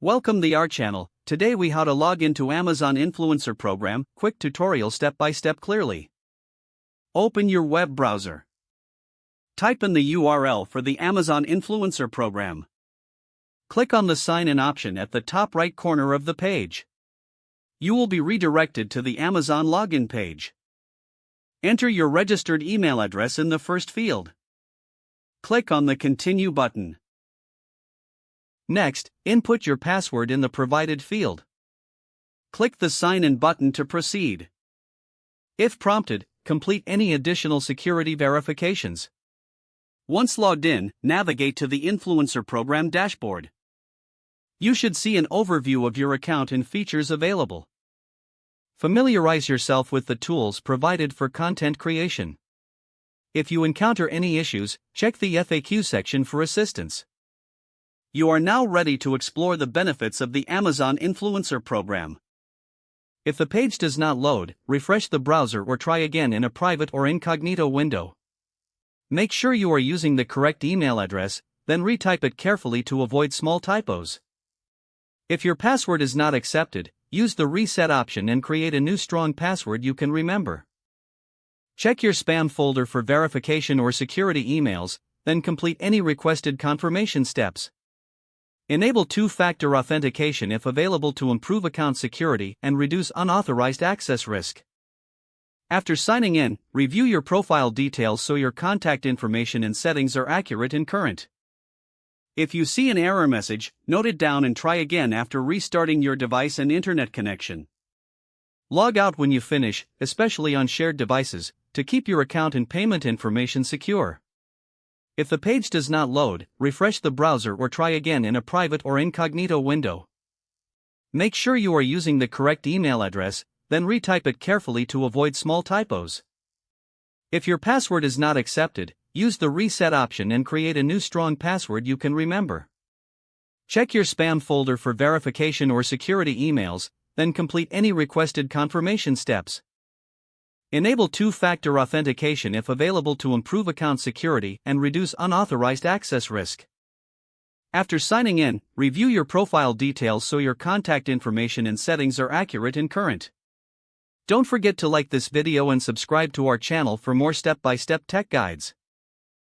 Welcome to our channel. Today we how to log into Amazon Influencer Program, quick tutorial step by step clearly. Open your web browser. Type in the URL for the Amazon Influencer Program. Click on the sign in option at the top right corner of the page. You will be redirected to the Amazon login page. Enter your registered email address in the first field. Click on the Continue button. Next, input your password in the provided field. Click the Sign In button to proceed. If prompted, complete any additional security verifications. Once logged in, navigate to the Influencer Program dashboard. You should see an overview of your account and features available. Familiarize yourself with the tools provided for content creation. If you encounter any issues, check the FAQ section for assistance. You are now ready to explore the benefits of the Amazon Influencer Program. If the page does not load, refresh the browser or try again in a private or incognito window. Make sure you are using the correct email address, then retype it carefully to avoid small typos. If your password is not accepted, use the reset option and create a new strong password you can remember. Check your spam folder for verification or security emails, then complete any requested confirmation steps. Enable two-factor authentication if available to improve account security and reduce unauthorized access risk. After signing in, review your profile details so your contact information and settings are accurate and current. If you see an error message, note it down and try again after restarting your device and internet connection. Log out when you finish, especially on shared devices, to keep your account and payment information secure. If the page does not load, refresh the browser or try again in a private or incognito window. Make sure you are using the correct email address, then retype it carefully to avoid small typos. If your password is not accepted, use the reset option and create a new strong password you can remember. Check your spam folder for verification or security emails, then complete any requested confirmation steps. Enable two-factor authentication if available to improve account security and reduce unauthorized access risk. After signing in, review your profile details so your contact information and settings are accurate and current. Don't forget to like this video and subscribe to our channel for more step-by-step tech guides.